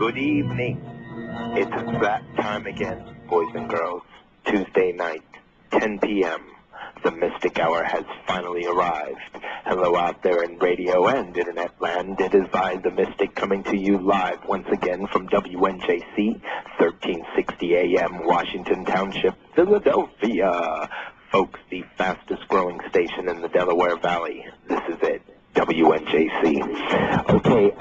Good evening. It's that time again, boys and girls. Tuesday night, 10 p.m. The Mystic Hour has finally arrived. Hello out there in radio and internet land. It is I, the Mystic, coming to you live once again from WNJC, 1360 AM, Washington Township, Philadelphia. Folks, the fastest growing station in the Delaware Valley. This is it. WNJC. Okay,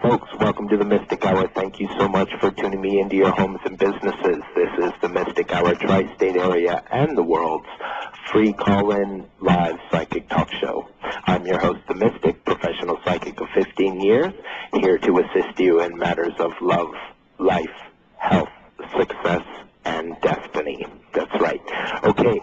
folks, welcome to the Mystic Hour. Thank you so much for tuning me into your homes and businesses. This is the Mystic Hour, Tri-State area and the world's free call-in live psychic talk show. I'm your host, the Mystic, professional psychic of 15 years, here to assist you in matters of love, life, health, success, and destiny. That's right. Okay,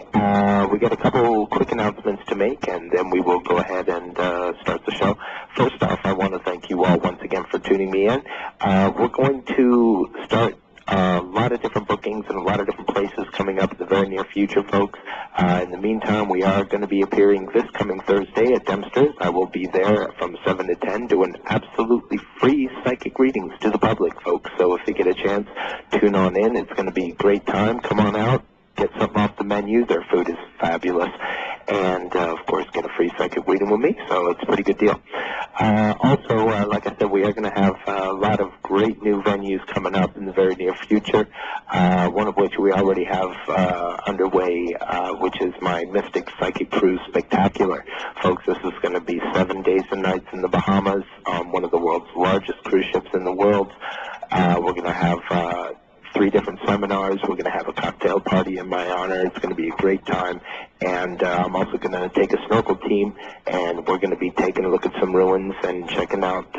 we got a couple quick announcements to make, and then we will go ahead and start the show. First off, I want to thank you all once again for tuning me in. We're going to start a lot of different bookings in a lot of different places coming up in the very near future, folks. In the meantime, we are going to be appearing this coming Thursday at Dempster's. I will be there from 7 to 10 doing absolutely free psychic readings to the public, folks. So if you get a chance, tune on in. It's going to be a great time. Come on out. Get something off the menu. Their food is fabulous. And, of course, get a free psychic reading with me. So it's a pretty good deal. Also, like I said, we are going to have a lot of great new venues coming up in the very near future, one of which we already have underway, which is my Mystic Psychic Cruise Spectacular. Folks, this is going to be 7 days and nights in the Bahamas on one of the world's largest cruise ships in the world. We're going to have 3 different seminars. We're going to have a cocktail party in my honor. It's going to be a great time. And I'm also going to take a snorkel team, and we're going to be taking a look at some ruins and checking out,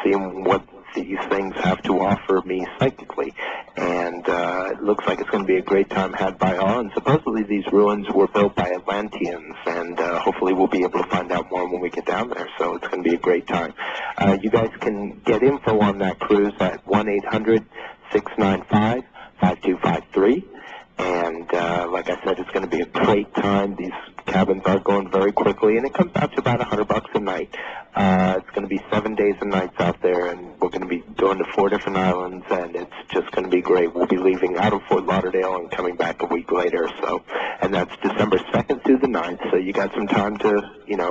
seeing what these things have to offer me psychically. And it looks like it's going to be a great time had by all. And supposedly these ruins were built by Atlanteans, and hopefully we'll be able to find out more when we get down there. So it's going to be a great time. You guys can get info on that cruise at 1-800-695-5253. And like I said, it's going to be a great time. These cabins are going very quickly, and it comes out to about $100 a night. It's going to be 7 days and nights out there, and we're going to be going to 4 different islands, and it's just going to be great. We'll be leaving out of Fort Lauderdale and coming back a week later. So, and that's December 2nd through the 9th, so you got some time to,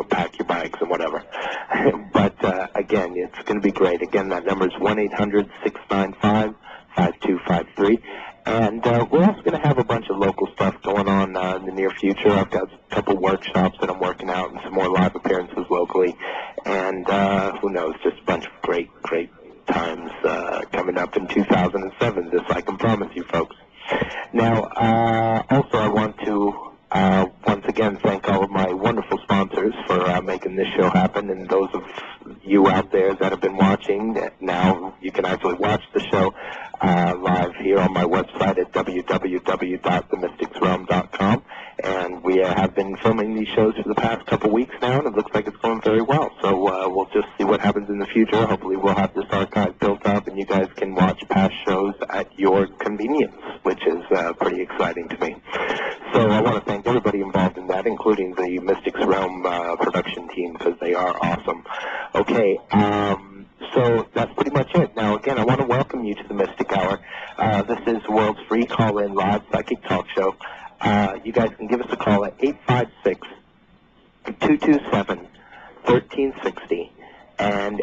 pack your bags and whatever. But, again, it's going to be great. Again, that number is 1-800-695-5253. And we're also going to have a bunch of local stuff going on in the near future. I've got a couple workshops that I'm working out and some more live appearances locally. And who knows, just a bunch of great times coming up in 2007. This I can promise you, folks. Now, also I want to once again thank all of my wonderful sponsors for making this show happen, and those of you out there that have been watching. Now you can actually watch the show live here on my website at www.themysticsrealm.com, and we have been filming these shows for the past couple weeks now, and it looks like it's going very well. So we'll just see what happens in the future. Hopefully we'll have this archive built up, and you guys can watch past shows at your convenience, which is pretty exciting to me. So I want to thank everybody involved in that, including the Mystics Realm production team, because they are awesome. Okay, so that's pretty much it. Now, again, I want to welcome you to the Mystic Hour. This is the world's free call-in live psychic talk show. You guys can give us a call at 856-227-1360 and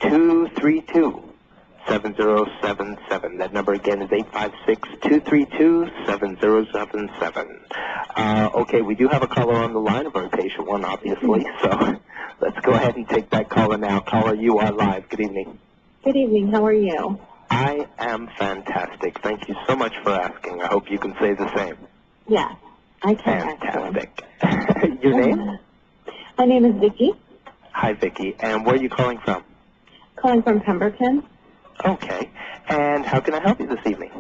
862-232-7077. That number again is 856-232-7077. Okay, we do have a caller on the line, a very patient one, obviously, so let's go ahead and take that caller now. Caller, you are live. Good evening. Good evening. How are you? I am fantastic. Thank you so much for asking. I hope you can say the same. Yes, I can. Fantastic. Your name? My name is Vicki. Hi, Vicki. And where are you calling from? Calling from Pemberton. Okay. And how can I help you this evening?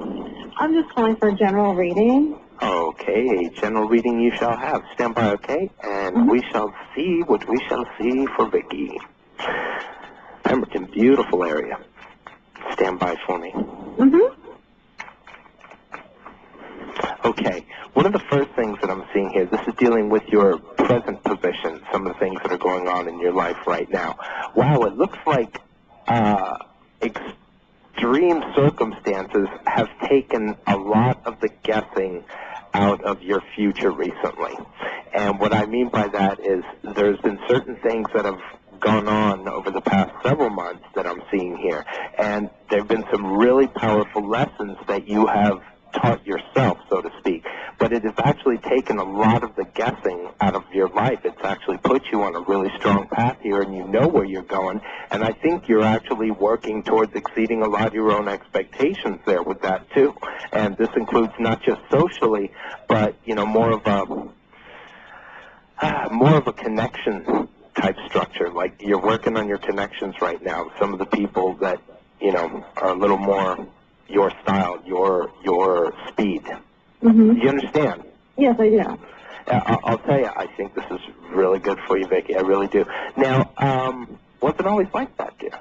I'm just calling for a general reading. Okay, a general reading you shall have. Stand by, okay? And we shall see what we shall see for Vicki. Pemberton, beautiful area. Stand by for me. Okay, one of the first things that I'm seeing here, this is dealing with your present position, some of the things that are going on in your life right now. Wow, it looks like dream circumstances have taken a lot of the guessing out of your future recently. And what I mean by that is there's been certain things that have gone on over the past several months that I'm seeing here. And there have been some really powerful lessons that you have taught yourself, so to speak. But it has actually taken a lot of the guessing out of your life. It's actually put you on a really strong path here, and you know where you're going. And I think you're actually working towards exceeding a lot of your own expectations there with that, too. And this includes not just socially, but, you know, more of a connection type structure. Like, you're working on your connections right now. Some of the people that, you know, are a little more your style, your speed. Mm-hmm. You understand? Yes, I do. I'll tell you, I think this is really good for you, Vicki. I really do. Now, wasn't always like that, dear.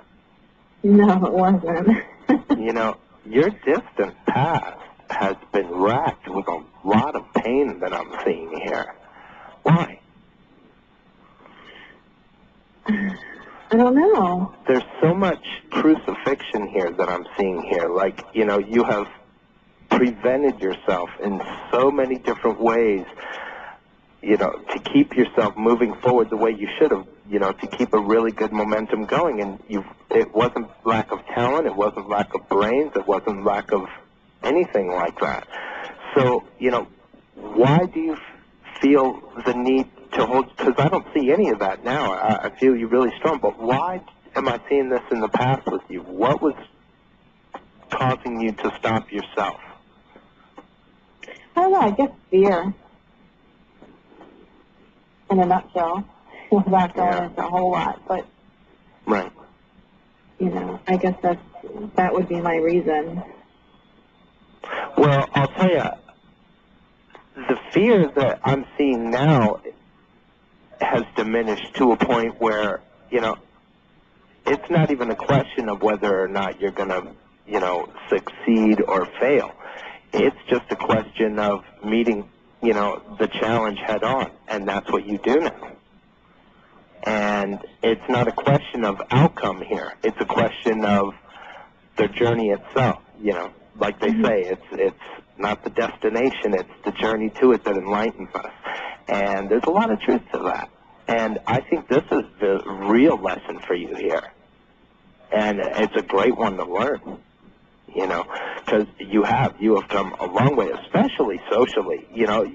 No, it wasn't. You know, your distant past has been racked with a lot of pain that I'm seeing here. Why? I don't know. There's so much crucifixion here that I'm seeing here. Like, you know, you have prevented yourself in so many different ways, you know, to keep yourself moving forward the way you should have, you know, to keep a really good momentum going. And it wasn't lack of talent, it wasn't lack of brains, it wasn't lack of anything like that. So, you know, why do you feel the need to hold, because I don't see any of that now. I feel you really strong, but why am I seeing this in the past with you? What was causing you to stop yourself? I don't know, I guess fear. In a nutshell. Without going into a whole lot, but... Right. You know, I guess that would be my reason. Well, I'll tell you, the fear that I'm seeing now has diminished to a point where, you know, it's not even a question of whether or not you're going to, you know, succeed or fail. It's just a question of meeting, you know, the challenge head on, and that's what you do now. And it's not a question of outcome here. It's a question of the journey itself, you know. Like they say, it's not the destination, it's the journey to it that enlightens us. And there's a lot of truth to that. And I think this is the real lesson for you here. And it's a great one to learn, you know, because you have come a long way, especially socially. You know,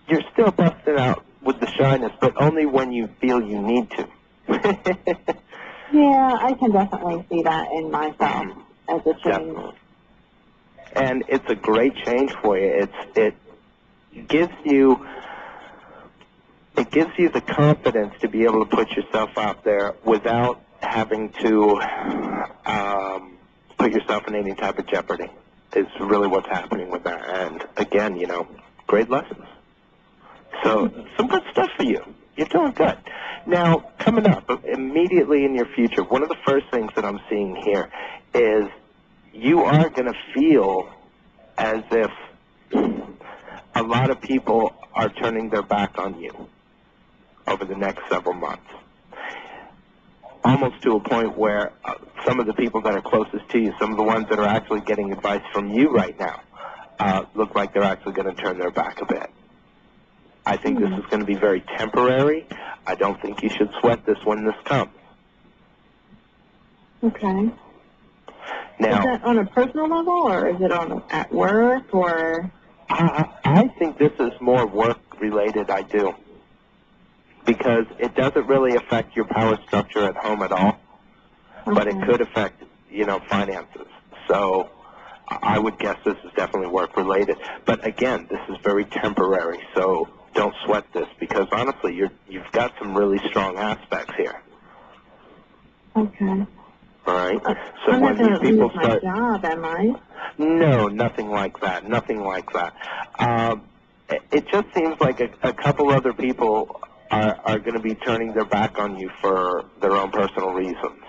you're still busting out with the shyness, but only when you feel you need to. Yeah, I can definitely see that in myself as a change. Definitely. And it's a great change for you. It gives you the confidence to be able to put yourself out there without having to put yourself in any type of jeopardy. Is really what's happening with that. And again, you know, great lessons. So some good stuff for you. You're doing good. Now, coming up immediately in your future, one of the first things that I'm seeing here is you are going to feel as if a lot of people are turning their back on you over the next several months. Almost to a point where some of the people that are closest to you, some of the ones that are actually getting advice from you right now, look like they're actually going to turn their back a bit. I think this is going to be very temporary. I don't think you should sweat this when this comes. Okay. Now, is that on a personal level, or is it at work, or? I think this is more work-related, I do. Because it doesn't really affect your power structure at home at all. Okay. But it could affect, you know, finances. So I would guess this is definitely work-related. But again, this is very temporary, so don't sweat this, because honestly, you've got some really strong aspects here. Okay. All right. So I'm when not going to people lose my job, am I? No, nothing like that. Nothing like that. It just seems like a couple other people are going to be turning their back on you for their own personal reasons.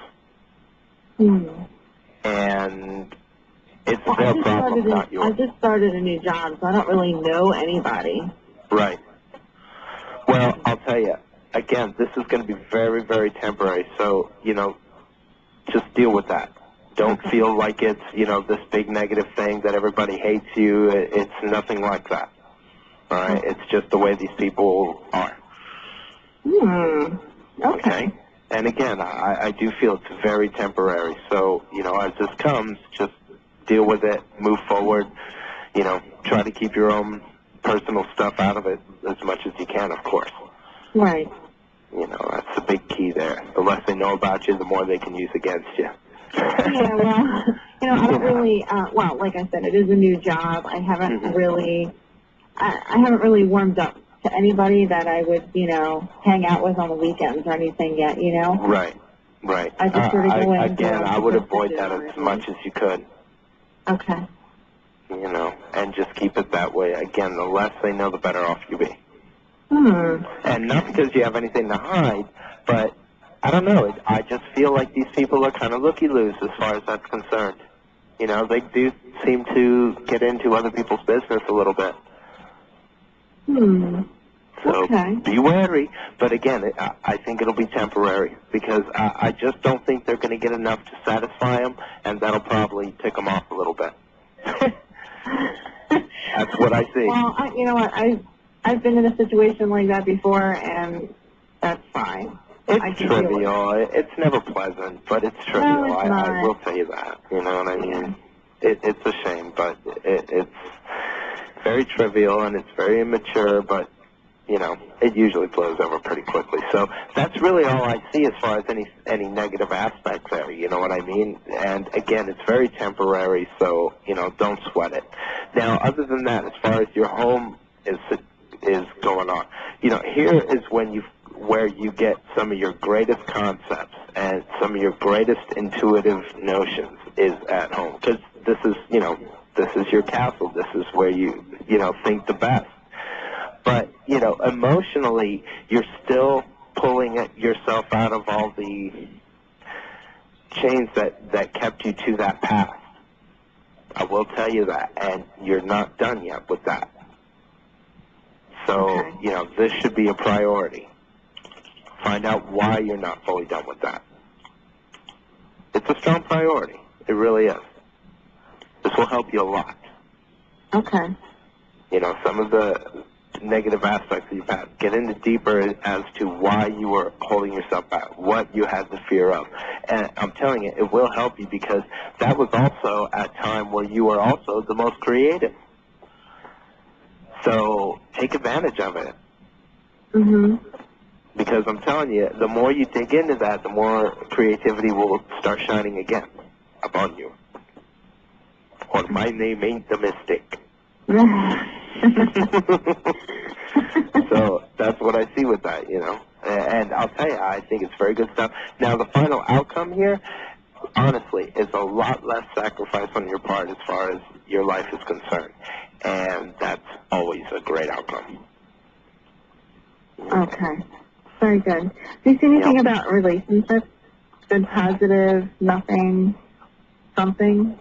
And it's their problem, not yours. I just started a new job, so I don't really know anybody. Right. Well, I'll tell you, again, this is going to be very, very temporary, so, you know, just deal with that. Don't feel like it's, this big negative thing that everybody hates you. It's nothing like that. All right? It's just the way these people are. Okay. And again, I do feel it's very temporary. So, as this comes, just deal with it, move forward, try to keep your own personal stuff out of it as much as you can, of course. Right. That's the big key there. The less they know about you, the more they can use against you. Yeah, well, I don't really, like I said, it is a new job. I haven't really, I haven't really warmed up to anybody that I would, hang out with on the weekends or anything yet, Right. I just sort of go in and do again, what I I'm would supposed to avoid do that on as it. much as you could. Okay. And just keep it that way. Again, the less they know, the better off you be. And not because you have anything to hide, but I don't know. I just feel like these people are kind of looky-loos as far as that's concerned. They do seem to get into other people's business a little bit. So be wary. But again, I think it'll be temporary because I just don't think they're going to get enough to satisfy them, and that'll probably tick them off a little bit. That's what I see. Well, you know what? I've been in a situation like that before, and that's fine. It's trivial. It's never pleasant, but it's trivial. No, it's I will tell you that. You know what I mean? Yeah. It's a shame, but it's very trivial and it's very immature, but, it usually blows over pretty quickly. So that's really all I see as far as any negative aspect there, you know what I mean? And, again, it's very temporary, so, don't sweat it. Now, other than that, as far as your home is going on, here is where you get some of your greatest concepts and some of your greatest intuitive notions is at home. Because this is your castle. This is where you think the best. But, emotionally, you're still pulling yourself out of all the chains that kept you to that path. I will tell you that. And you're not done yet with that. So, this should be a priority. Find out why you're not fully done with that. It's a strong priority. It really is. This will help you a lot. Okay. Some of the negative aspects of your past. Get into deeper as to why you were holding yourself back, what you had the fear of. And I'm telling you, it will help you because that was also a time where you were also the most creative. So take advantage of it. Because I'm telling you, the more you dig into that, the more creativity will start shining again upon you. Or my name ain't the Mystic. So that's what I see with that, And I'll tell you, I think it's very good stuff. Now, the final outcome here, honestly, is a lot less sacrifice on your part as far as your life is concerned. And that's always a great outcome. Okay. Very good. Do you see anything about relationships? Good, positive, nothing, something?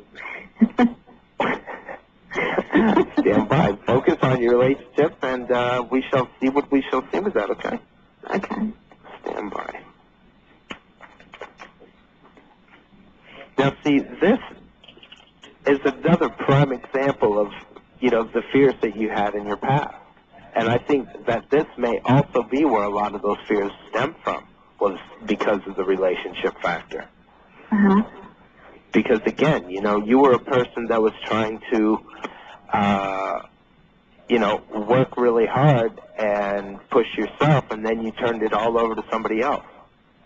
Stand by. Focus on your relationship, and we shall see what we shall see with that, okay? Okay. Stand by. Now, see, this is another prime example of, the fears that you had in your past. And I think that this may also be where a lot of those fears stem from, was because of the relationship factor. Because, again, you were a person that was trying to, work really hard and push yourself, and then you turned it all over to somebody else.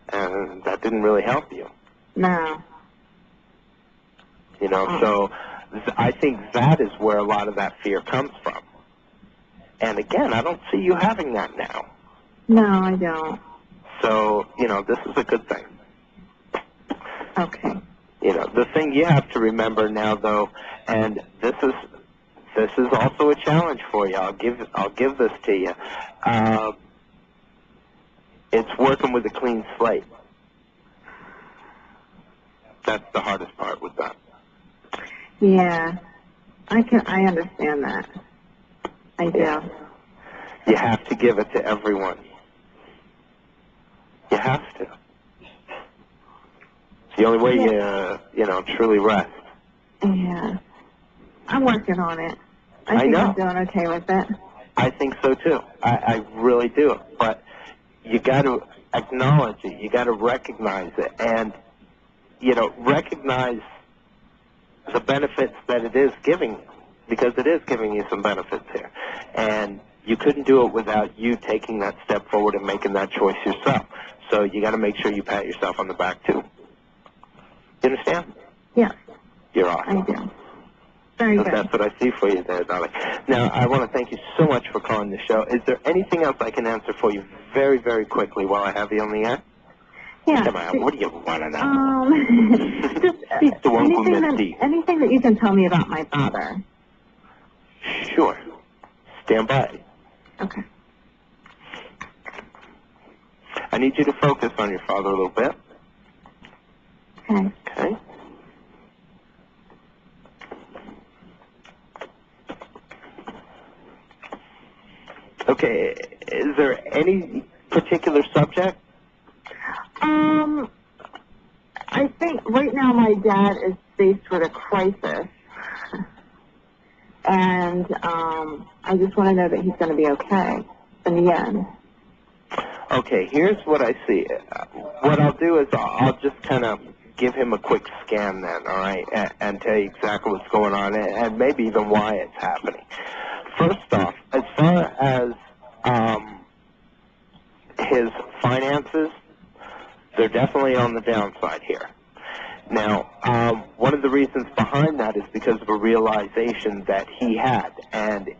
And that didn't really help you. No. So I think that is where a lot of that fear comes from. And again, I don't see you having that now. No, I don't. So, this is a good thing. Okay. The thing you have to remember now, though, and this is also a challenge for you. I'll give this to you. It's working with a clean slate. That's the hardest part with that. Yeah. I understand that. I do. Yeah. You have to give it to everyone. You have to. the only way you truly rest. Yeah. I'm working on it. I think know. I'm doing okay with it. I think so too. I really do. But you got to acknowledge it. You got to recognize it, and recognize the benefits that it is giving, because it is giving you some benefits here. And you couldn't do it without you taking that step forward and making that choice yourself. So you got to make sure you pat yourself on the back too. You understand? Yeah. You're awesome. I do. Very So good. that's what I see for you there, darling. Now, I want to thank you so much for calling the show. Is there anything else I can answer for you very, very quickly while I have you on the air? Yeah. Come on, what do you want to know? Just The one who Misty. anything that you can tell me about my father. Sure. Stand by. Okay. I need you to focus on your father a little bit. Okay. Okay? Okay, is there any particular subject? I think right now my dad is faced with a crisis, and I just want to know that he's going to be okay in the end. Okay, here's what I see. What I'll do is I'll just kind of give him a quick scan then, all right, and tell you exactly what's going on and maybe even why it's happening. First off, as far as his finances, they're definitely on the downside here. Now, one of the reasons behind that is because of a realization that he had, and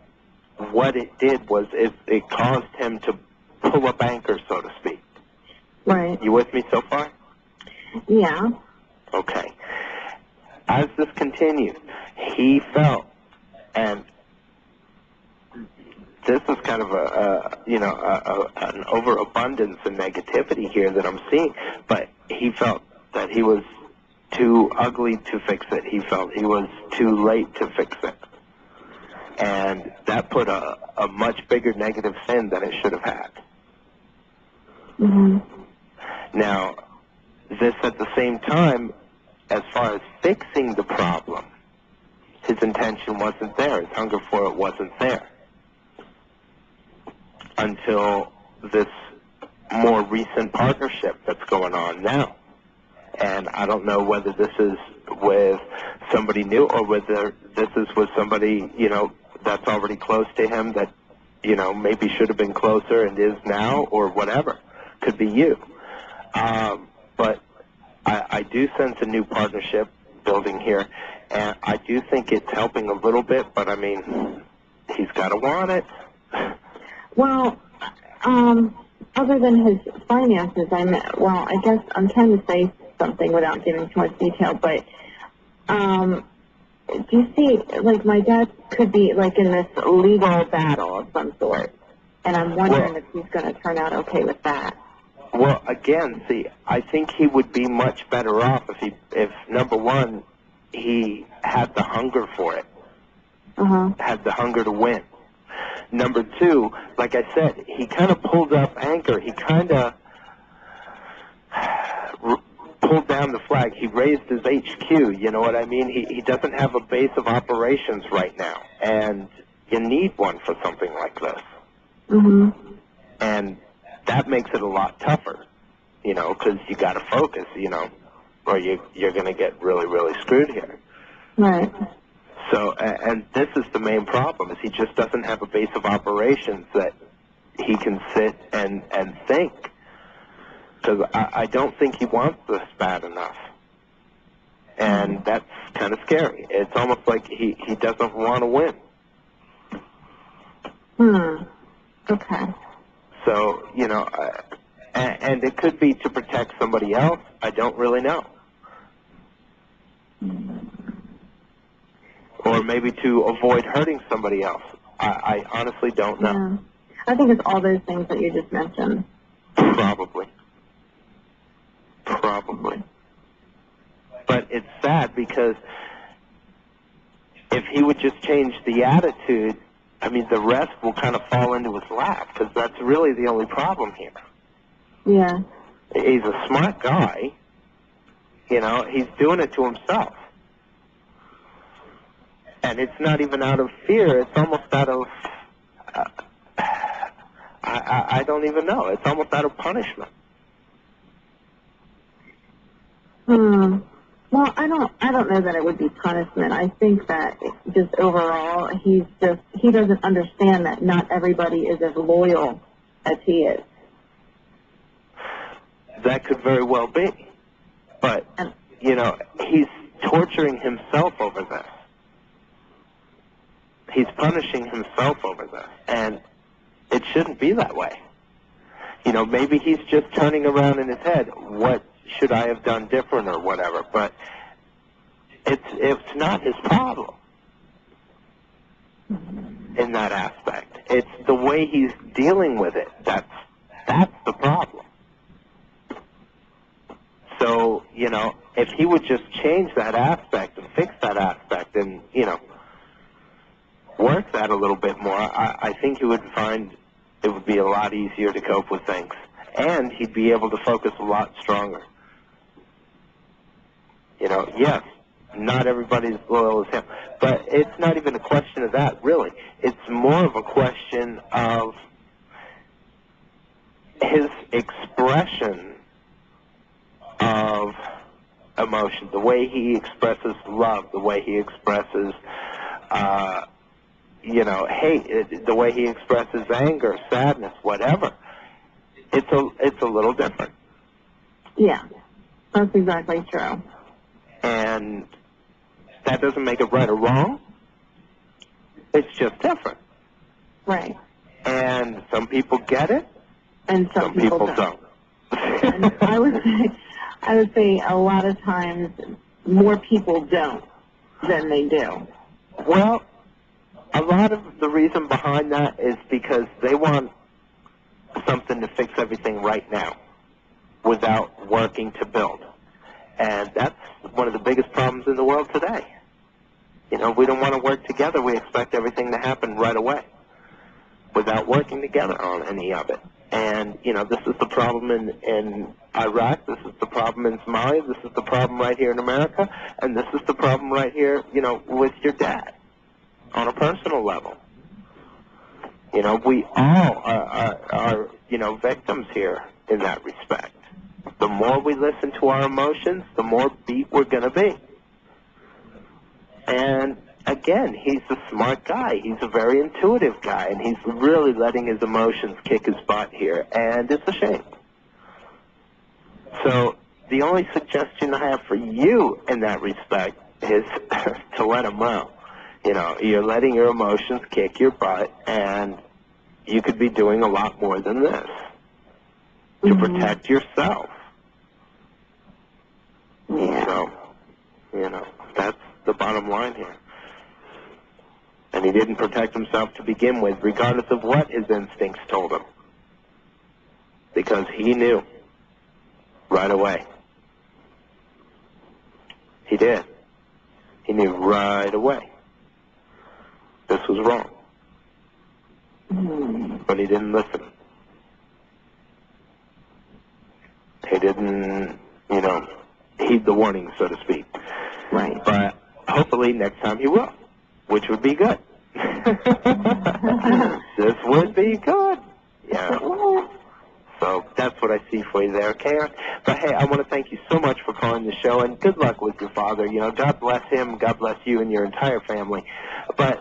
what it did was it caused him to pull a banker, so to speak. Right. You with me so far? Yeah. Okay. As this continued, he felt, and this is kind of an overabundance of negativity here that I'm seeing, but he felt that he was too ugly to fix it. He felt he was too late to fix it. And that put a much bigger negative spin than it should have had. Mm-hmm. Now, this at the same time, as far as fixing the problem, his intention wasn't there. His hunger for it wasn't there. Until this more recent partnership that's going on now. And I don't know whether this is with somebody new or whether this is with somebody, that's already close to him that, maybe should have been closer and is now or whatever. Could be you. But I do sense a new partnership building here, and I do think it's helping a little bit, but I mean, he's got to want it. Well, other than his finances, I guess I'm trying to say something without giving too much detail, but do you see, like, my dad could be, like, in this legal battle of some sort, and I'm wondering if he's going to turn out okay with that. Well, again, see, I think he would be much better off if number one, he had the hunger for it, had the hunger to win. Number two, like I said, he kind of pulled up anchor. He kind of pulled down the flag. He raised his HQ, you know what I mean? He doesn't have a base of operations right now, and you need one for something like this. Mm-hmm. And that makes it a lot tougher, because you got to focus, or you're going to get really, really screwed here. Right. So, and this is the main problem, is he just doesn't have a base of operations that he can sit and think. Because I don't think he wants this bad enough. And that's kind of scary. It's almost like he doesn't want to win. Okay. So, and it could be to protect somebody else. I don't really know. Or maybe to avoid hurting somebody else. I honestly don't know. Yeah. I think it's all those things that you just mentioned. Probably. But it's sad because if he would just change the attitude, I mean, the rest will kind of fall into his lap, because that's really the only problem here. Yeah. He's a smart guy, You know, he's doing it to himself. And it's not even out of fear. It's almost out of, I don't even know. It's almost out of punishment. Well, I don't know that it would be punishment. I think that just overall, he doesn't understand that not everybody is as loyal as he is. That could very well be. But, you know, he's torturing himself over this. He's punishing himself over this. And it shouldn't be that way. You know, maybe he's just turning around in his head, what should I have done different or whatever, but it's not his problem in that aspect. It's the way he's dealing with it. That's the problem. So, you know, if he would just change that aspect and fix that aspect and, you know, work that a little bit more, I think he would find it would be a lot easier to cope with things. And he'd be able to focus a lot stronger. You know, yes, not everybody's loyal as him. But it's not even a question of that, really. It's more of a question of his expression of emotion, the way he expresses love, the way he expresses, you know, hate, the way he expresses anger, sadness, whatever. It's a little different. Yeah, that's exactly true. And that doesn't make it right or wrong. It's just different. Right. And some people get it, and some people don't. And I would say a lot of times more people don't than they do. Well, a lot of the reason behind that is because they want something to fix everything right now without working to build. And that's one of the biggest problems in the world today. You know, we don't want to work together. We expect everything to happen right away without working together on any of it. And, you know, this is the problem in Iraq. This is the problem in Somalia. This is the problem right here in America. And this is the problem right here, you know, with your dad on a personal level. You know, we all are you know, victims here in that respect. The more we listen to our emotions, the more beat we're going to be. And, again, he's a smart guy. He's a very intuitive guy, and he's really letting his emotions kick his butt here, and it's a shame. So the only suggestion I have for you in that respect is to let him know. You know, you're letting your emotions kick your butt, and you could be doing a lot more than this to protect yourself. Yeah. So, you know, that's the bottom line here. And he didn't protect himself to begin with, regardless of what his instincts told him. Because he knew right away. He did. He knew right away this was wrong. But he didn't listen. He didn't, you know, heed the warning, so to speak. Right. But hopefully next time he will, which would be good. This would be good. Yeah. So that's what I see for you there, Karen. But, hey, I want to thank you so much for calling the show, and good luck with your father. You know, God bless him. God bless you and your entire family. But,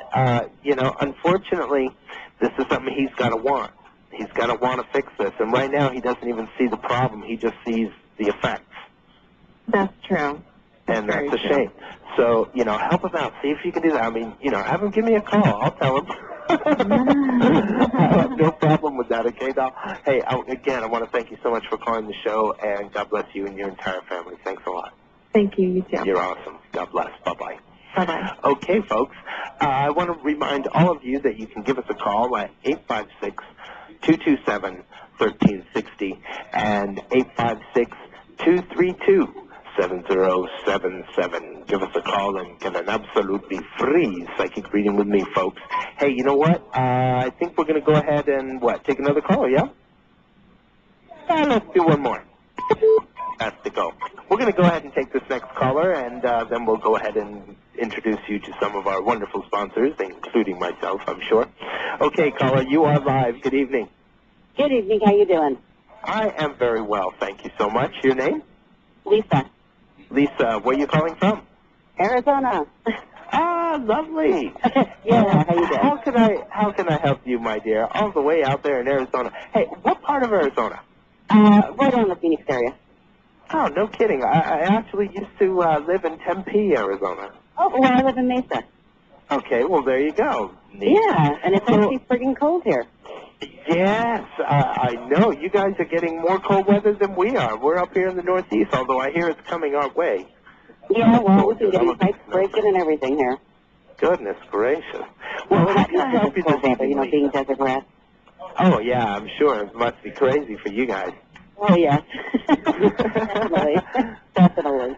you know, unfortunately, this is something he's got to want. He's got to want to fix this. And right now he doesn't even see the problem. He just sees the effects. That's true. And that's a shame. So, you know, help him out. See if you can do that. I mean, you know, have him give me a call. I'll tell him. I have no problem with that, okay, doll? Hey, again, I want to thank you so much for calling the show, and God bless you and your entire family. Thanks a lot. Thank you. You too. You're awesome. God bless. Bye-bye. Bye-bye. Okay, folks, I want to remind all of you that you can give us a call at 856-227-1360 and 856-232-7077. Give us a call and get an absolutely free psychic reading with me, folks. Hey, you know what? I think we're going to go ahead and, take another call, yeah? Let's do one more. That's the goal. We're going to go ahead and take this next caller, and then we'll go ahead and introduce you to some of our wonderful sponsors, including myself, I'm sure. Okay, caller, you are live. Good evening. Good evening. How you doing? I am very well, thank you so much. Your name? Lisa. Lisa, where are you calling from? Arizona. Ah, lovely. Yeah, how you doing? How can I help you, my dear? All the way out there in Arizona. Hey, what part of Arizona? Right on the Phoenix area. Oh, no kidding. I actually used to live in Tempe, Arizona. Oh, well, I live in Mesa. Okay, well, there you go. Neat. Yeah, and it's actually friggin' cold here. Yes, I know. You guys are getting more cold weather than we are. We're up here in the Northeast, although I hear it's coming our way. Yeah, well, we've been getting pipes breaking and everything here. Goodness gracious. Well, how can I help you this evening? You know, being desert rat. Oh, yeah, I'm sure. It must be crazy for you guys. Oh, yeah. Definitely. Definitely.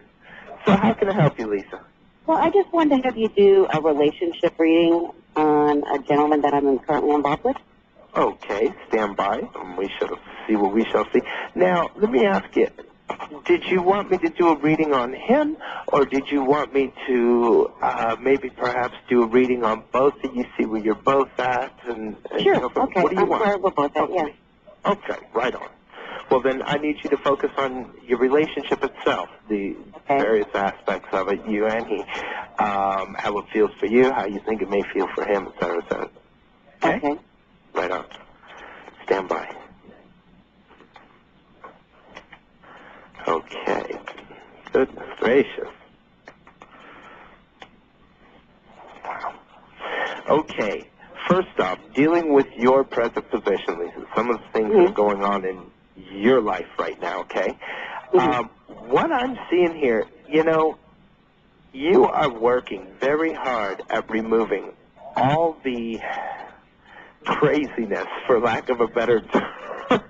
So how can I help you, Lisa? Well, I just wanted to have you do a relationship reading on a gentleman that I'm currently involved with. Okay, stand by, and we shall see what we shall see. Now, let me ask you, did you want me to do a reading on him, or did you want me to maybe perhaps do a reading on both of you, see where you're both at? And Sure, you know, okay. What do you want? Where we're both at, yeah. Okay, right on. Well, then I need you to focus on your relationship itself, the various aspects of it, you and he, how it feels for you, how you think it may feel for him, et cetera, et cetera. Okay. Right on. Stand by. Okay. Goodness gracious. Wow. Okay. First off, dealing with your present position, Lisa, some of the things that are going on in your life right now, okay? What I'm seeing here, you know, you are working very hard at removing all the craziness, for lack of a better term.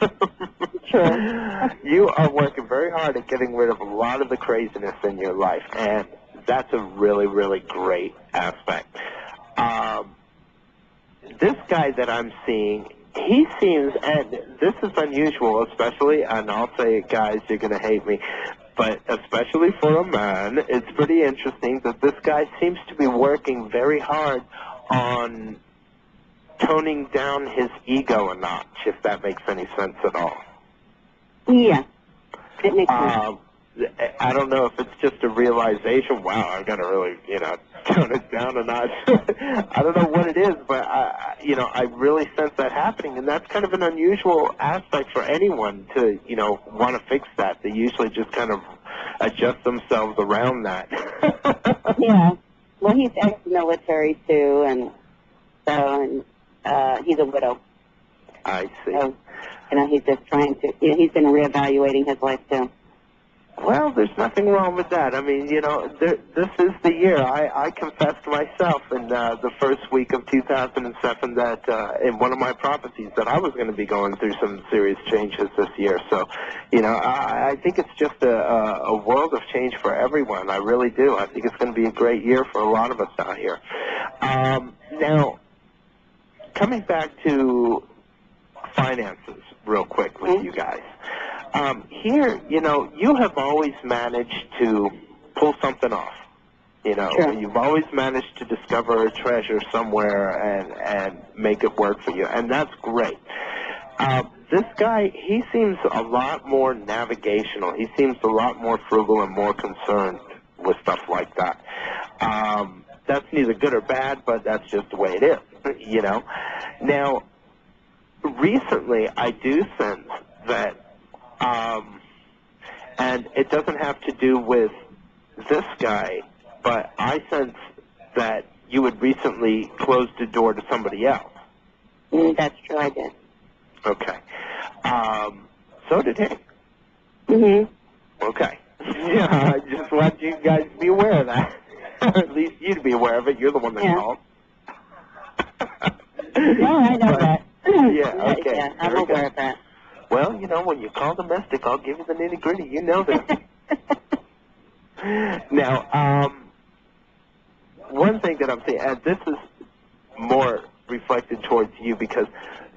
Sure. You are working very hard at getting rid of a lot of the craziness in your life, and that's a really, really great aspect. This guy that I'm seeing, he seems, and this is unusual, especially, and I'll say it, guys, you're going to hate me, but especially for a man, it's pretty interesting that this guy seems to be working very hard on toning down his ego a notch, if that makes any sense at all. Yeah, it makes sense. I don't know if it's just a realization, wow, I've got to really, tone it down a notch. I don't know what it is, but, I really sense that happening, and that's kind of an unusual aspect for anyone to, want to fix that. They usually just kind of adjust themselves around that. Yeah. Well, he's ex-military, too, and so, he's a widow. I see. So, he's just trying to, he's been reevaluating his life, too. Well, there's nothing wrong with that. I mean, this is the year. I confessed myself in the first week of 2007 that in one of my prophecies that I was going to be going through some serious changes this year. So, I think it's just a world of change for everyone. I really do. I think it's going to be a great year for a lot of us out here. Now, coming back to finances real quick with you guys. Here, you have always managed to pull something off. Sure. You've always managed to discover a treasure somewhere and make it work for you, and that's great. This guy, he seems a lot more navigational. He seems a lot more frugal and more concerned with stuff like that. That's neither good or bad, but that's just the way it is, Now, recently, I do sense that and it doesn't have to do with this guy, but I sense that you had recently closed the door to somebody else. That's true, I did. Okay. So did he. Mm-hmm. Okay. Yeah, I just want you guys to be aware of that. At least you to be aware of it. You're the one that called. No, I know that. Yeah, okay. Yeah, I'm aware of that. Well, when you call the mystic, I'll give you the nitty-gritty. You know this. Now, one thing that I'm saying, and this is more reflected towards you, because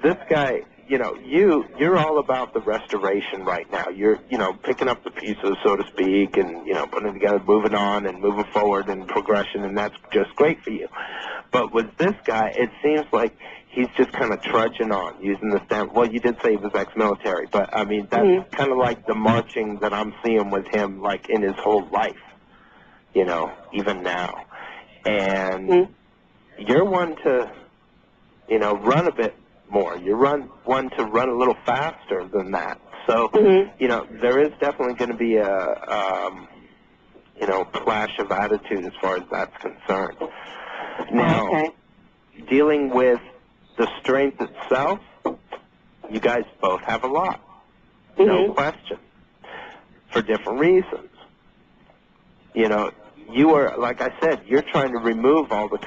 this guy, you're all about the restoration right now. You're, picking up the pieces, so to speak, and, putting it together, moving on and moving forward and progression, and that's just great for you. But with this guy, it seems like he's just kind of trudging on, using the stamp. Well, you did say he was ex-military, but, I mean, that's kind of like the marching that I'm seeing with him, like, in his whole life, even now. And you're one to, run a bit more. You're one to run a little faster than that. So, there is definitely going to be a clash of attitude as far as that's concerned. Now, dealing with the strength itself, you guys both have a lot. No question. For different reasons. You are, like I said, you're trying to remove all the,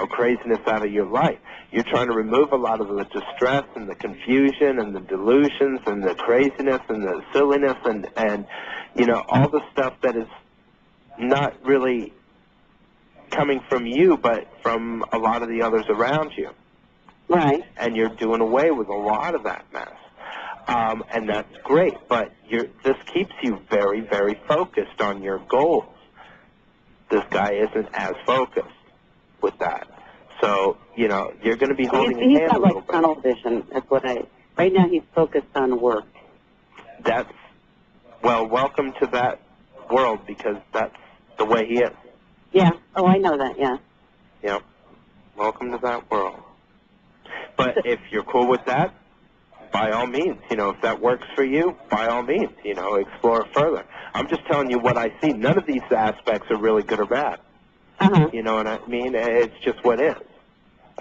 craziness out of your life. You're trying to remove a lot of the distress and the confusion and the delusions and the craziness and the silliness and all the stuff that is not really coming from you, but from a lot of the others around you. Right. And you're doing away with a lot of that mess. And that's great, but this keeps you very, very focused on your goals. This guy isn't as focused with that. So, you're going to be holding his hand a little bit. He's got, tunnel vision. That's what right now he's focused on work. Welcome to that world, because that's the way he is. Yeah. Oh, I know that, yeah. Yep. Welcome to that world. But if you're cool with that, by all means, if that works for you, by all means, explore it further. I'm just telling you what I see. None of these aspects are really good or bad. You know what I mean? It's just what is.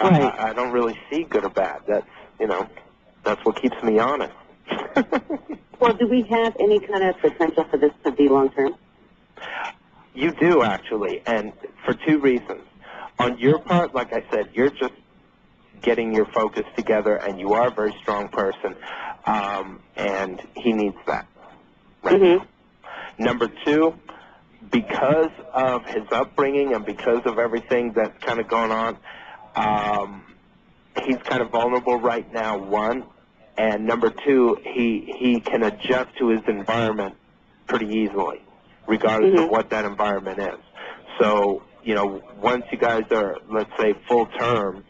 Right. I don't really see good or bad. That's what keeps me honest. Well, do we have any kind of potential for this to be long-term? You do, actually, and for two reasons. On your part, like I said, you're just getting your focus together, and you are a very strong person, and he needs that. Right? Number two, because of his upbringing and because of everything that's kind of going on, he's kind of vulnerable right now, one. And number two, he can adjust to his environment pretty easily, regardless of what that environment is. So, once you guys are, let's say, full term,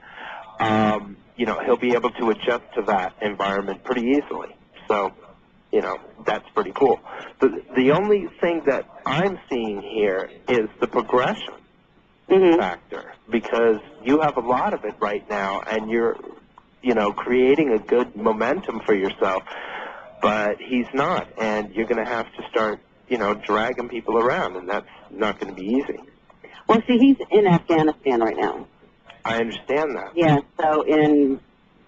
he'll be able to adjust to that environment pretty easily. So, that's pretty cool. The only thing that I'm seeing here is the progression factor, because you have a lot of it right now, and you're, creating a good momentum for yourself, but he's not, and you're going to have to start, dragging people around, and that's not going to be easy. Well, see, he's in Afghanistan right now. I understand that. Yeah, so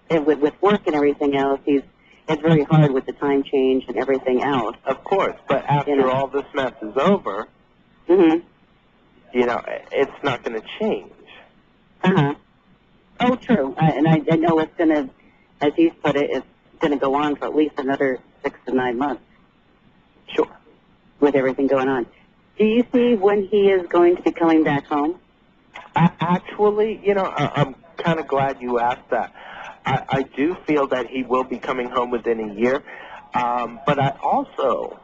with work and everything else, it's very hard with the time change and everything else. Of course, but after all this mess is over, it's not going to change. Oh, true. And I know it's going to, as he's put it, it's going to go on for at least another 6 to 9 months. Sure. With everything going on. Do you see when he is going to be coming back home? Actually, I'm kind of glad you asked that. I do feel that he will be coming home within a year, but I also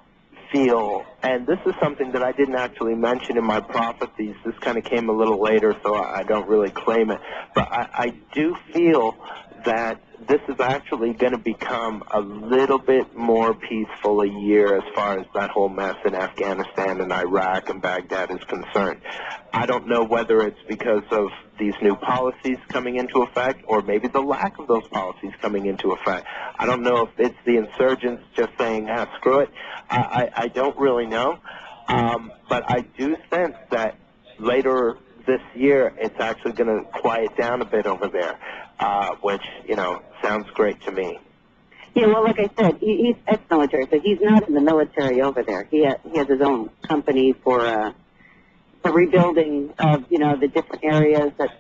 feel, and this is something that I didn't actually mention in my prophecies, this kind of came a little later, so I don't really claim it, but I do feel that this is actually going to become a little bit more peaceful a year as far as that whole mess in Afghanistan and Iraq and Baghdad is concerned. I don't know whether it's because of these new policies coming into effect or maybe the lack of those policies coming into effect. I don't know if it's the insurgents just saying, screw it. I don't really know. But I do sense that later this year it's actually going to quiet down a bit over there, which, sounds great to me. Yeah, well, like I said, he's ex-military, so he's not in the military over there. He has his own company for rebuilding of, the different areas that,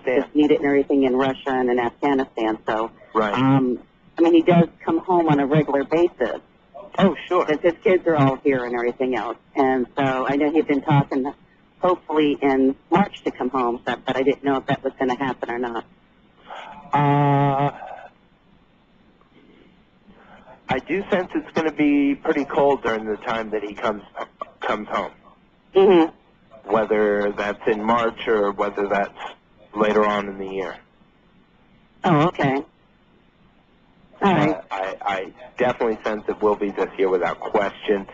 is needed and everything in Russia and in Afghanistan. So, right. He does come home on a regular basis. Oh, sure. Because his kids are all here and everything else. And so I know he'd been talking, hopefully in March to come home, but I didn't know if that was going to happen or not. I do sense it's going to be pretty cold during the time that he comes home. Mm-hmm. Whether that's in March or whether that's later on in the year. Oh, okay. All right. I definitely sense it will be this year without question.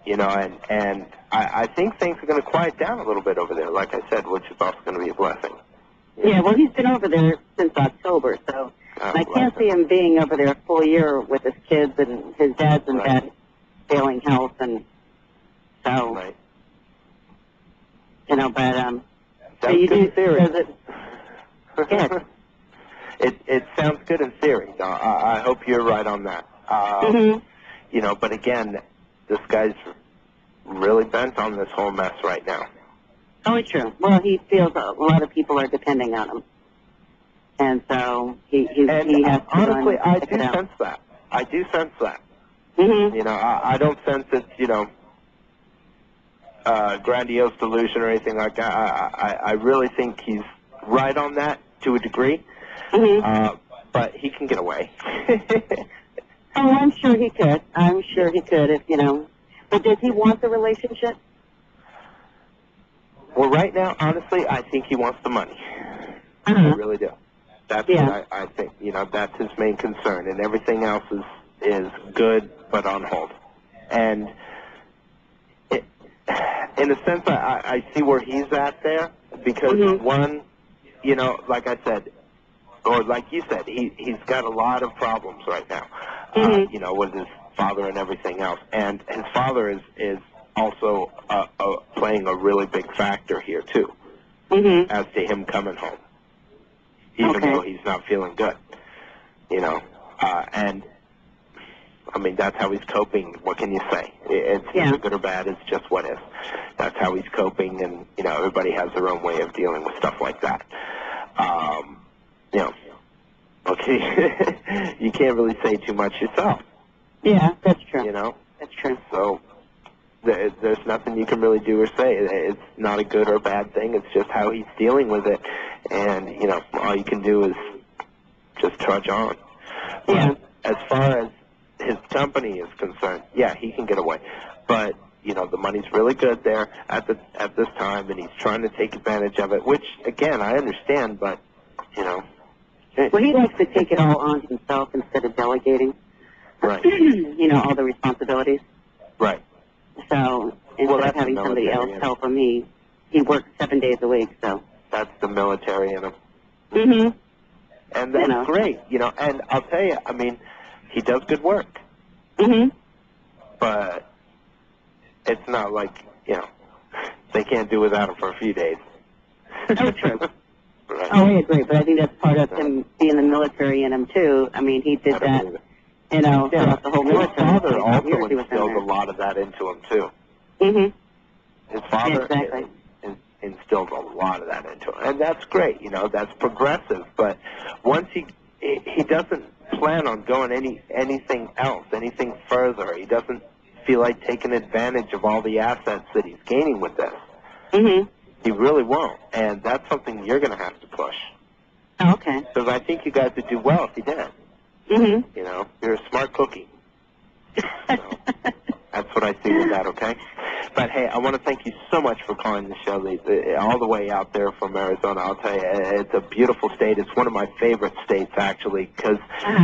You know, and I think things are going to quiet down a little bit over there, like I said, which is also going to be a blessing. Yeah, well, he's been over there since October, so I can't see him being over there a full year with his kids, and his dad's in bad, failing health, and so, you know, but, so you do, does it, it sounds good in theory. No, I hope you're right on that. You know, but again, this guy's really bent on this whole mess right now. Oh, it's true. Well, he feels a lot of people are depending on him. And so he has to honestly, I check do it out. sense that. I do sense that. Mm-hmm. You know, I don't sense it's, you know, grandiose delusion or anything like that. I really think he's right on that to a degree. Mm-hmm. But he can get away. Oh, I'm sure he could. I'm sure he could if, you know. But does he want the relationship? Well, right now, honestly, I think he wants the money. I really do. That's what I think. You know, that's his main concern, and everything else is good but on hold. And in a sense, I see where he's at there because one, you know, like I said, or like you said, he's got a lot of problems right now. You know, with his father and everything else, and his father is also playing a really big factor here too, as to him coming home, even though he's not feeling good. You know, and I mean that's how he's coping. What can you say? It's neither good or bad. It's just what is. That's how he's coping, and you know everybody has their own way of dealing with stuff like that. You know, okay, you can't really say too much yourself. Yeah, that's true. You know, that's true. So there's nothing you can really do or say. It's not a good or bad thing. It's just how he's dealing with it, and you know, all you can do is just trudge on. Yeah. But as far as his company is concerned, yeah, he can get away, but you know, the money's really good there at this time, and he's trying to take advantage of it. Which, again, I understand, but you know. Well, he likes to take it all on himself instead of delegating. Right. You know, all the responsibilities. Right. So instead of having somebody else help him, he works 7 days a week. So that's the military in him. Mm-hmm. And that's great, you know. And I'll tell you, I mean, he does good work. Mm-hmm. But it's not like, you know, they can't do without him for a few days. Oh, true. Right. Oh, I agree, but I think that's part of him being the military in him, too. I mean, he did that, you know, throughout the whole military. His father also instilled a lot of that into him, too. Mm-hmm. His father instilled a lot of that into him. And that's great, you know, that's progressive. But once he doesn't plan on going anything else, anything further. He doesn't feel like taking advantage of all the assets that he's gaining with this. Mm-hmm. He really won't, and that's something you're going to have to push. Oh, okay. Because I think you guys would do well if you did. Mm-hmm. You know, you're a smart cookie. So that's what I see with that, okay? But, hey, I want to thank you so much for calling the show, all the way out there from Arizona. I'll tell you, it's a beautiful state. It's one of my favorite states, actually, because,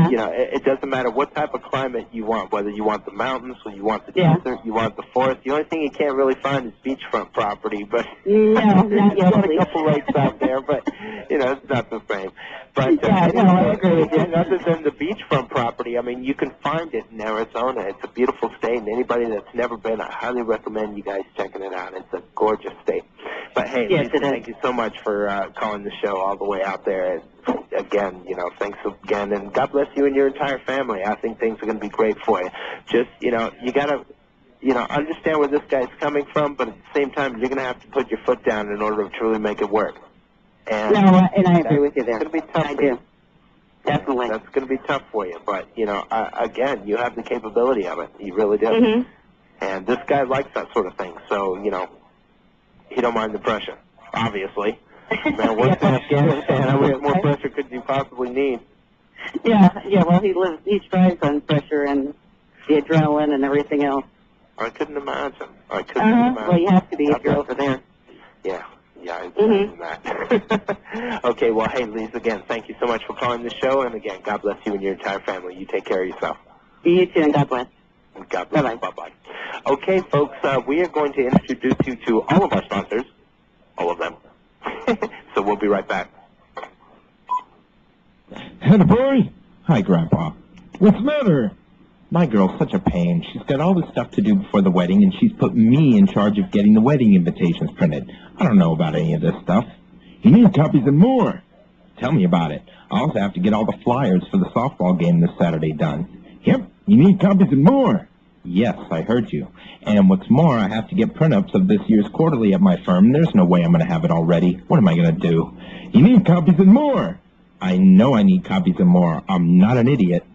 you know, it doesn't matter what type of climate you want, whether you want the mountains or you want the desert, you want the forest. The only thing you can't really find is beachfront property. But no, not yet. Got a couple lakes out there, but, you know, it's not the same. But I agree with you. Other than the beachfront property, I mean, you can find it in Arizona. It's a beautiful state, and anybody that's never been, I highly recommend you guys checking it out. It's a gorgeous state. But, hey, Lisa, thank you so much for calling the show all the way out there. Again, you know, thanks again, and God bless you and your entire family. I think things are going to be great for you. Just, you know, you got to, you know, understand where this guy's coming from, but at the same time, you're going to have to put your foot down in order to truly make it work. And and I agree with you there. It's going to be tough I for you. do. Definitely. That's going to be tough for you, but, you know, again, you have the capability of it. You really do. Mm-hmm. And this guy likes that sort of thing, so, you know, he don't mind the pressure, obviously. Man, what's in Afghanistan? How much more pressure could you possibly need? Yeah, well, he thrives on pressure and the adrenaline and everything else. I couldn't imagine. Well, you have to be if you're over there. Yeah, I imagine that. Okay, well, hey, Lise, again, thank you so much for calling the show, and again, God bless you and your entire family. You take care of yourself. You too, and God bless. God bless. Bye-bye. Bye-bye. Okay, folks, we are going to introduce you to all of our sponsors, all of them. So we'll be right back. Hey, boy. Hi, Grandpa. What's the matter? My girl's such a pain. She's got all this stuff to do before the wedding, and she's put me in charge of getting the wedding invitations printed. I don't know about any of this stuff. You need copies and more. Tell me about it. I also have to get all the flyers for the softball game this Saturday done. Yep, you need copies and more. Yes, I heard you. And what's more, I have to get print-ups of this year's quarterly at my firm. There's no way I'm going to have it all ready. What am I going to do? You need copies and more. I know I need copies and more. I'm not an idiot.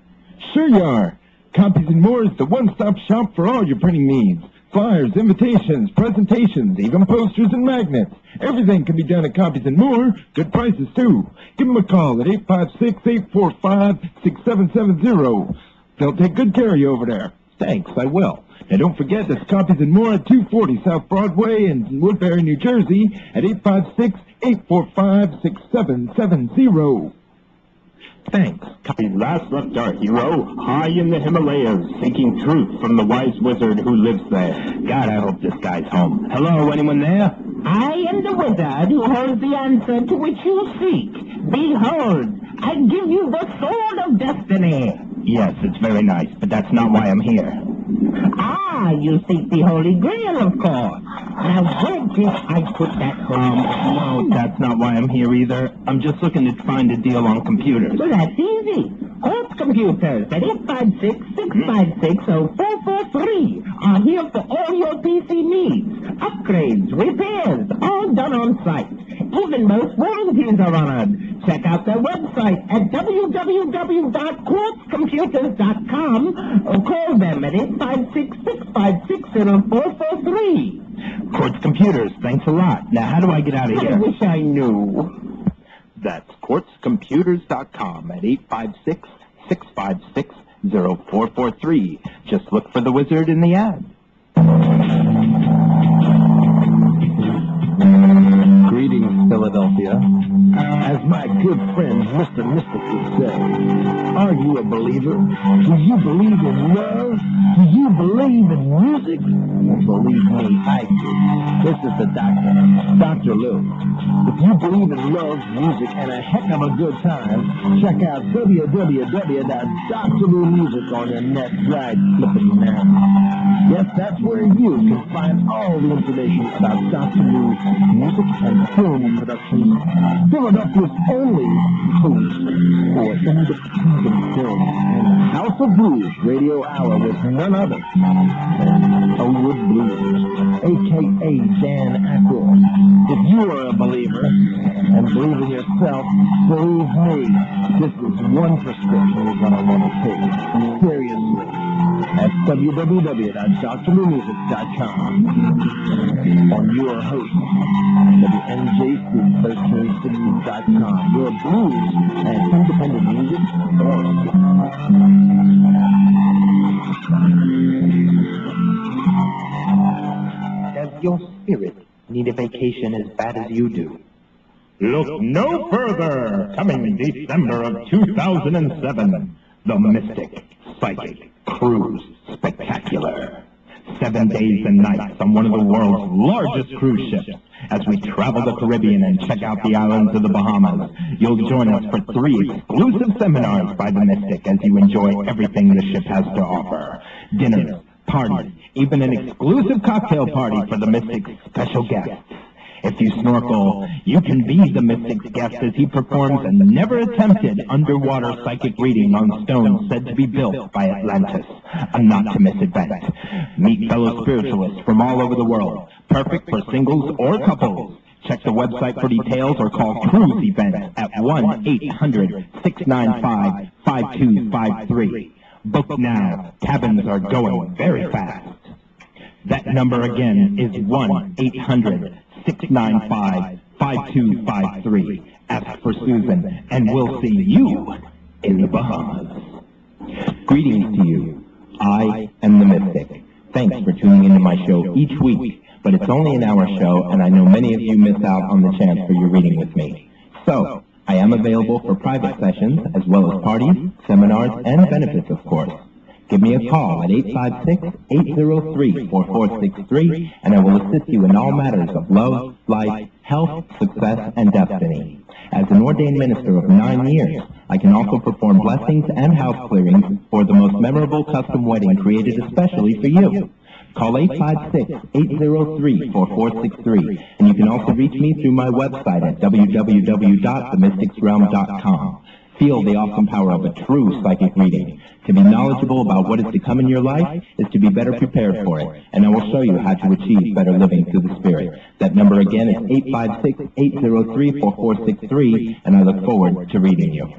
Sure you are. Copies and More is the one-stop shop for all your printing needs. Flyers, invitations, presentations, even posters and magnets. Everything can be done at Copies and More. Good prices, too. Give them a call at 856-845-6770. They'll take good care of you over there. Thanks, I will. Now, don't forget, there's Copies and More at 240 South Broadway in Woodbury, New Jersey at 856-845-6770. Thanks. He last left our hero high in the Himalayas, seeking truth from the wise wizard who lives there. God, I hope this guy's home. Hello, anyone there? I am the wizard who holds the answer to which you seek. Behold, I give you the sword of destiny. Yes, it's very nice, but that's not why I'm here. Ah, you seek the Holy Grail, of course. Now, where did I put that No, that's not why I'm here either. I'm just looking to find a deal on computers. Well, that's easy. Quartz Computers at 856-656-0443 are here for all your PC needs. Upgrades, repairs, all done on site. Even most warranties are honored. Check out their website at www.quartzcomputers.com or call them at 856-656-0443. Quartz Computers, thanks a lot. Now, how do I get out of here? I wish I knew. That's quartzcomputers.com at 856-656-0443. Just look for the wizard in the ad. Greetings, Philadelphia. As my good friend Mr. Mystic would say, are you a believer? Do you believe in love? Do you believe in music? Well, believe me, I do. This is the doctor, Dr. Lou. If you believe in love, music, and a heck of a good time, check out www.drloumusic on your net right flipping now. Yes, that's where you can find all the information about Dr. Lou's music and film production. Philadelphia's only host for independent film and the House of Blues radio hour with none other than Elwood Blues, a.k.a. Dan Aykroyd. If you are a believer and believe in yourself, believe me, this is one prescription you're going to want to take seriously at www.drloumusic.com on your host, WNJC1360.com, your blues and independent music source. Does your spirit need a vacation as bad as you do? Look no further. Coming December of 2007, the Mystic Psychic Cruise Spectacular. 7 days and nights on one of the world's largest cruise ships. As we travel the Caribbean and check out the islands of the Bahamas, you'll join us for 3 exclusive seminars by the Mystic as you enjoy everything the ship has to offer. Dinners, parties, even an exclusive cocktail party for the Mystic's special guests. If you snorkel, you can be the Mystic's guest as he performs a never-attempted underwater psychic reading on stones said to be built by Atlantis. A not-to-miss event. Meet fellow spiritualists from all over the world, perfect for singles or couples. Check the website for details or call Cruise Events at 1-800-695-5253. Book now. Cabins are going very fast. That number again is 1-800-695-5253. Ask for Susan, and we'll see you in the Bahamas. Greetings to you. I am the Mystic. Thanks for tuning into my show each week, but it's only an hour show, and I know many of you miss out on the chance for your reading with me. So, I am available for private sessions, as well as parties, seminars, and benefits, of course. Give me a call at 856-803-4463, and I will assist you in all matters of love, life, health, success, and destiny. As an ordained minister of 9 years, I can also perform blessings and house clearings for the most memorable custom wedding created especially for you. Call 856-803-4463, and you can also reach me through my website at www.themysticsrealm.com. Feel the awesome power of a true psychic reading. To be knowledgeable about what is to come in your life is to be better prepared for it, and I will show you how to achieve better living through the Spirit. That number again is 856-803-4463, and I look forward to reading you.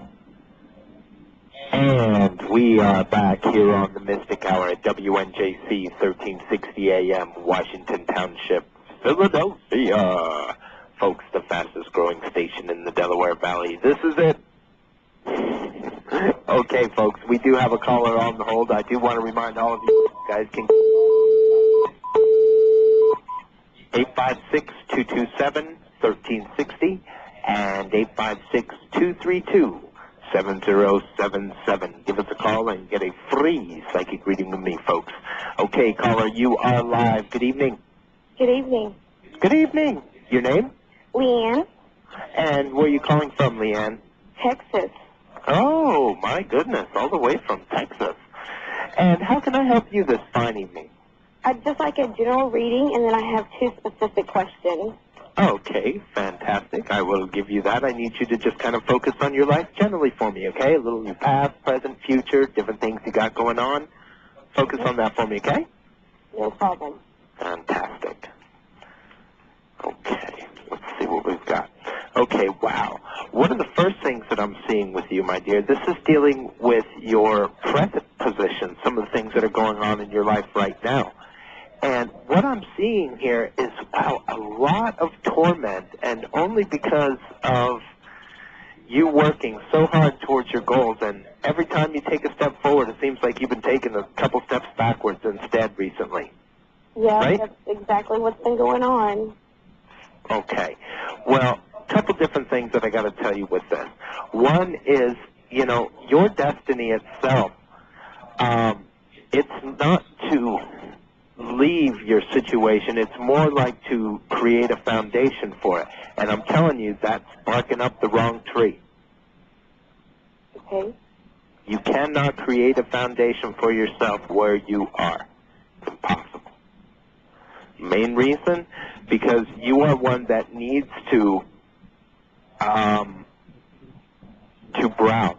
And we are back here on the Mystic Hour at WNJC 1360 AM, Washington Township, Philadelphia. Folks, the fastest growing station in the Delaware Valley. This is it. Okay, folks, we do have a caller on the hold. I do want to remind all of you guys can 856-227-1360 and 856-232-7077. Give us a call and get a free psychic reading with me, folks. Okay, caller, you are live. Good evening. Good evening. Good evening. Your name? Leanne, And where are you calling from, Leanne? Texas. Oh, my goodness, all the way from Texas. And how can I help you this fine evening? I'd just like a general reading, and then I have 2 specific questions. Okay, fantastic. I will give you that. I need you to just kind of focus on your life generally for me, okay? A little your past, present, future, different things you got going on. Focus on that for me, okay? No problem. Fantastic. Okay, let's see what we've got. Okay, wow. One of the first things that I'm seeing with you, my dear, this is dealing with your present position, some of the things that are going on in your life right now. And what I'm seeing here is, wow, a lot of torment, and only because of you working so hard towards your goals, and every time you take a step forward, it seems like you've been taking a couple steps backwards instead recently. Yeah, Right? That's exactly what's been going on. Okay. Well, a couple different things that I got to tell you with this. One is, you know, your destiny itself, it's not to leave your situation. It's more like to create a foundation for it. And I'm telling you, that's barking up the wrong tree. Okay. You cannot create a foundation for yourself where you are. It's impossible. Main reason? Because you are one that needs to browse.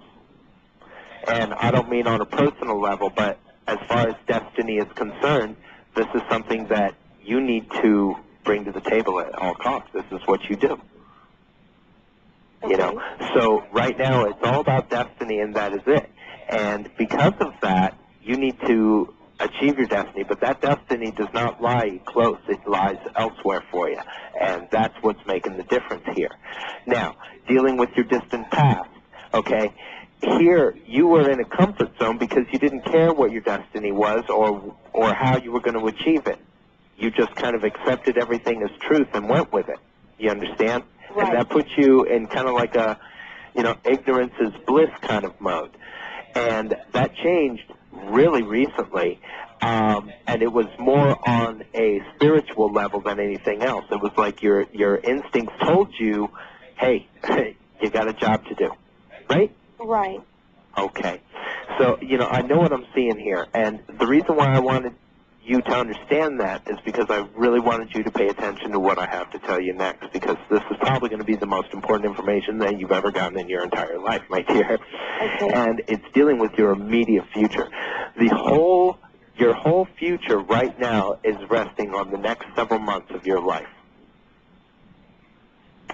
And I don't mean on a personal level, but as far as destiny is concerned, this is something that you need to bring to the table at all costs. This is what you do. Okay. You know, so right now it's all about destiny, and that is it. And because of that, you need to achieve your destiny, but that destiny does not lie close. It lies elsewhere for you, and that's what's making the difference here. Now, dealing with your distant past, okay, here you were in a comfort zone because you didn't care what your destiny was or how you were going to achieve it. You just kind of accepted everything as truth and went with it. You understand? Right. And that puts you in kind of like a, you know, ignorance is bliss kind of mode. And that changed really recently, and it was more on a spiritual level than anything else. It was like your instincts told you, hey, you got a job to do, right? Right. Okay. So, you know, I know what I'm seeing here, and the reason why I wanted you to understand that is because I really wanted you to pay attention to what I have to tell you next, because this is probably going to be the most important information that you've ever gotten in your entire life, my dear. Okay. And it's dealing with your immediate future. Your whole future right now is resting on the next several months of your life.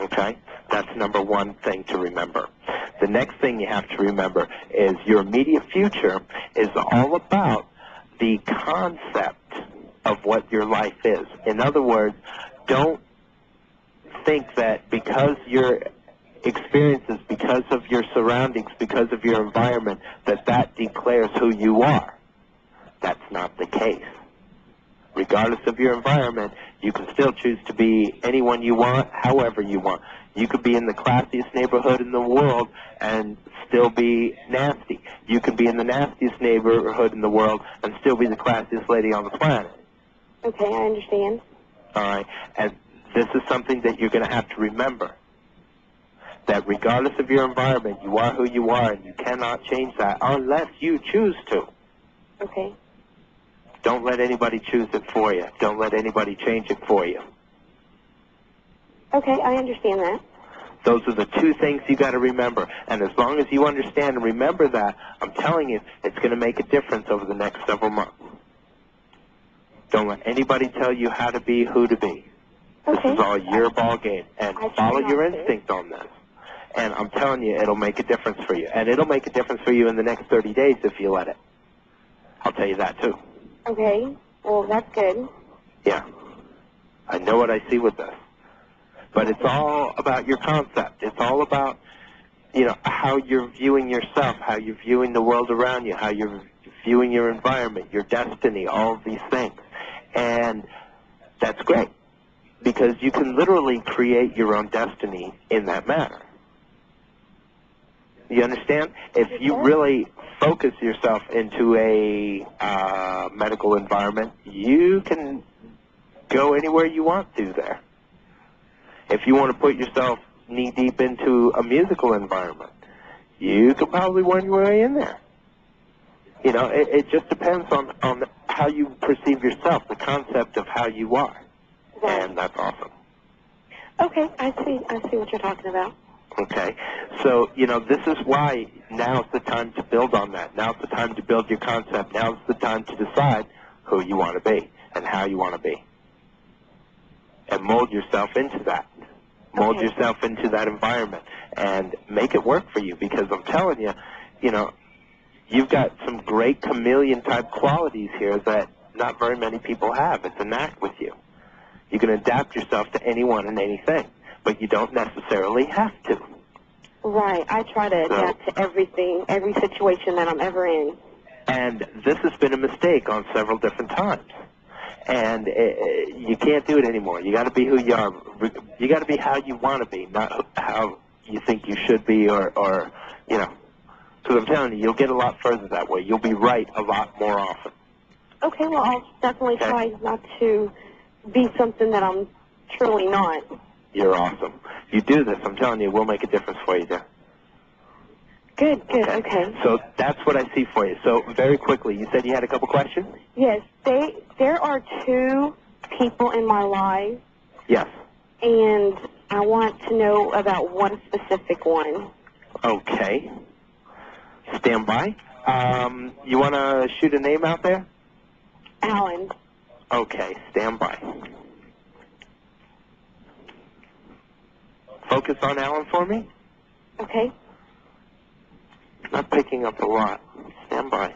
Okay? That's number one thing to remember. The next thing you have to remember is your immediate future is all about the concept of what your life is. In other words, don't think that because you're experiences, because of your surroundings, because of your environment, that declares who you are. That's not the case. Regardless of your environment, you can still choose to be anyone you want, however you want. You could be in the classiest neighborhood in the world and still be nasty. You could be in the nastiest neighborhood in the world and still be the classiest lady on the planet. Okay, I understand. All right? And this is something that you're going to have to remember, that regardless of your environment, you are who you are, and you cannot change that unless you choose to. Okay. Don't let anybody choose it for you. Don't let anybody change it for you. Okay, I understand that. Those are the two things you got to remember. And as long as you understand and remember that, I'm telling you, it's going to make a difference over the next several months. Don't let anybody tell you how to be, who to be. Okay. This is all your ball game. And follow your not to. instinct on this. And I'm telling you, it'll make a difference for you. And it'll make a difference for you in the next 30 days if you let it. I'll tell you that, too. Okay, well, that's good. Yeah. I know what I see with this. But it's all about your concept. It's all about, how you're viewing yourself, how you're viewing the world around you, how you're viewing your environment, your destiny, all of these things. And that's great, because you can literally create your own destiny in that manner. You understand? If you really focus yourself into a medical environment, you can go anywhere you want to there. If you want to put yourself knee-deep into a musical environment, you could probably work your way in there. It just depends on how you perceive yourself, the concept of how you are. Right. And that's awesome. Okay, I see what you're talking about. Okay, so, this is why now's the time to build on that. Now's the time to build your concept. Now's the time to decide who you want to be and how you want to be. And mold yourself into that. Mold yourself into that environment and make it work for you, because I'm telling you, you've got some great chameleon-type qualities here that not very many people have. It's a knack with you. You can adapt yourself to anyone and anything, but you don't necessarily have to. Right. I try to adapt to everything, every situation that I'm ever in. And this has been a mistake on several different times. And you can't do it anymore. You got to be who you are. You got to be how you want to be, not how you think you should be, or Because I'm telling you, you'll get a lot further that way. You'll be right a lot more often. Okay, well, I'll definitely try not to be something that I'm truly not. You're awesome. You do this, I'm telling you, we'll make a difference for you there. Good, okay. So that's what I see for you. So very quickly, you said you had a couple questions? Yes, there are two people in my life. Yes. And I want to know about one specific one. Okay. Stand by. You want to shoot a name out there? Alan. Okay, stand by. Focus on Alan for me. Okay. Not picking up a lot. Stand by.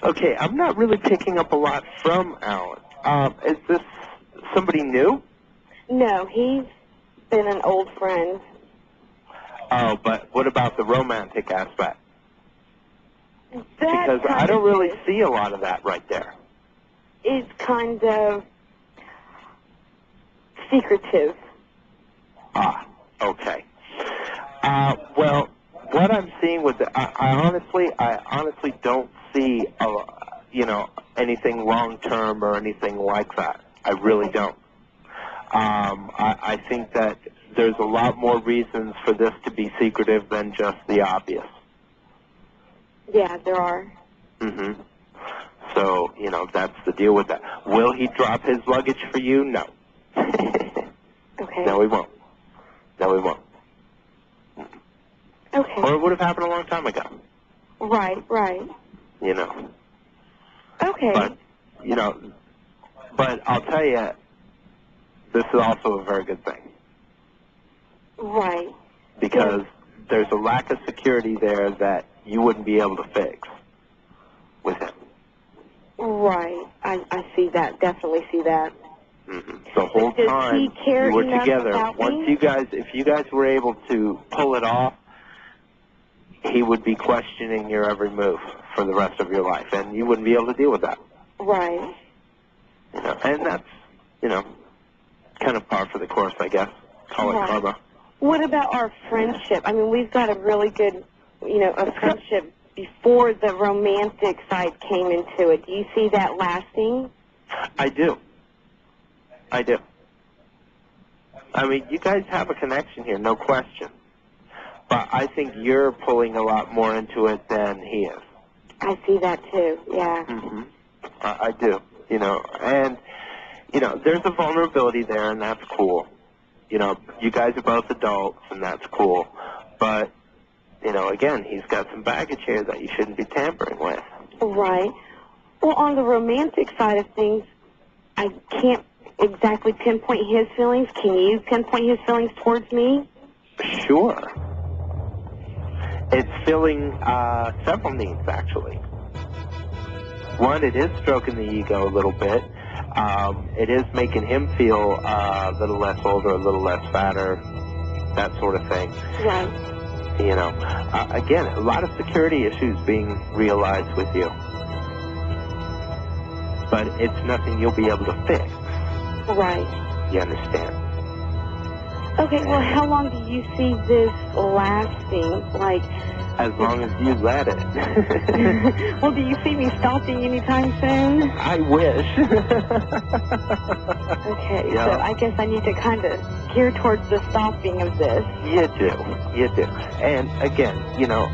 Okay, I'm not really picking up a lot from Alan. Is this somebody new? No, he's been an old friend. Oh, but what about the romantic aspect? That Because I don't really see a lot of that right there. It's kind of secretive. Ah, okay. Well, what I'm seeing with I honestly don't see, anything long-term or anything like that. I really don't. I think that there's a lot more reasons for this to be secretive than just the obvious. Yeah, there are. Mm-hmm. So, that's the deal with that. Will he drop his luggage for you? No. Okay. No, he won't. No, he won't. Okay. Or it would have happened a long time ago. Right. Okay. But I'll tell you, this is also a very good thing. Right. Because there's a lack of security there that you wouldn't be able to fix with him. Right. I see that. Definitely see that. The whole Does time he care you were enough together. about Once me? if you guys were able to pull it off, he would be questioning your every move for the rest of your life, and you wouldn't be able to deal with that. Right. You know, and that's, you know, kind of par for the course, I guess. Call it Right. karma. What about our friendship? I mean, we've got a really good, you know, a friendship before the romantic side came into it. Do you see that lasting? I do. I do. I mean, you guys have a connection here, no question. But I think you're pulling a lot more into it than he is. I see that too, yeah. I do, you know. And, you know, there's a vulnerability there, and that's cool. You know, you guys are both adults, and that's cool. But, you know, again, he's got some baggage here that you shouldn't be tampering with. Right. Well, on the romantic side of things, I can't exactly pinpoint his feelings. Can you pinpoint his feelings towards me? Sure. It's filling several needs, actually. One, it is stroking the ego a little bit. It is making him feel a little less older, a little less fatter, that sort of thing. Right. You know, again, a lot of security issues being realized with you. But it's nothing you'll be able to fix. Right. You understand? Okay, well, how long do you see this lasting? Like, as long as you let it. well, do you see me stopping anytime soon? I wish. Okay, Yeah. so I guess I need to kind of gear towards the stopping of this. You do. You do. And again, you know,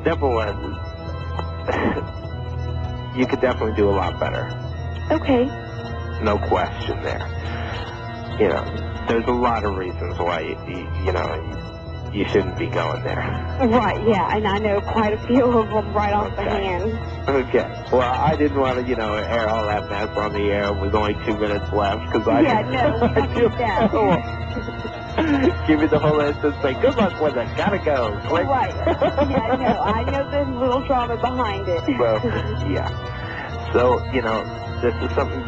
number one, you could definitely do a lot better. Okay. No question there. You know, there's a lot of reasons why, you know, you shouldn't be going there. Right, yeah, and I know quite a few of them right off the Okay. hand. Okay. Well, I didn't want to, you know, air all that mess on the air with only 2 minutes left, because I... Yeah, no, we don't need that. Give me the whole list and say, good luck with it, gotta go. Click. Right. Yeah, no, I know the little drama behind it. Well, yeah. So, you know, this is something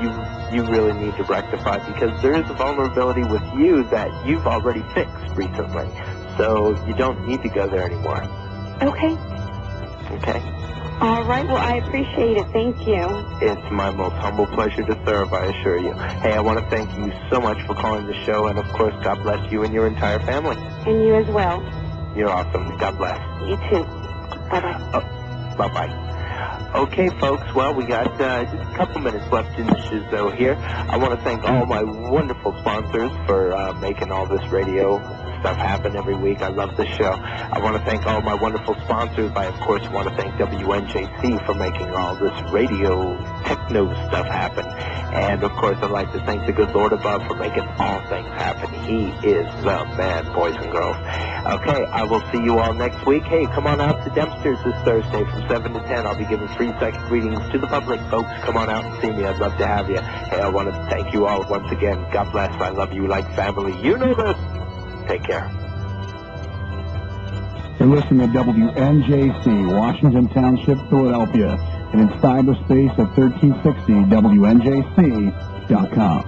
you really need to rectify, because there is a vulnerability with you that you've already fixed recently. So you don't need to go there anymore. Okay. Okay? All right, well, I appreciate it. Thank you. It's my most humble pleasure to serve, I assure you. Hey, I want to thank you so much for calling the show, and of course, God bless you and your entire family. And you as well. You're awesome. God bless. You too. Bye-bye. Oh, bye-bye. Okay, folks, well, we got just a couple minutes left in the show here. I want to thank all my wonderful sponsors for making all this radio stuff happen every week. I love the show. I want to thank all my wonderful sponsors. I, of course, want to thank WNJC for making all this radio techno stuff happen. And, of course, I'd like to thank the good Lord above for making all things happen. He is the man, boys and girls. Okay, I will see you all next week. Hey, come on out to Dempster's this Thursday from 7 to 10. I'll be giving free second readings to the public, folks. Come on out and see me. I'd love to have you. Hey, I want to thank you all once again. God bless. I love you like family. You know this. Take care. You're listening to WNJC, Washington Township, Philadelphia, and in cyberspace at 1360 WNJC.com.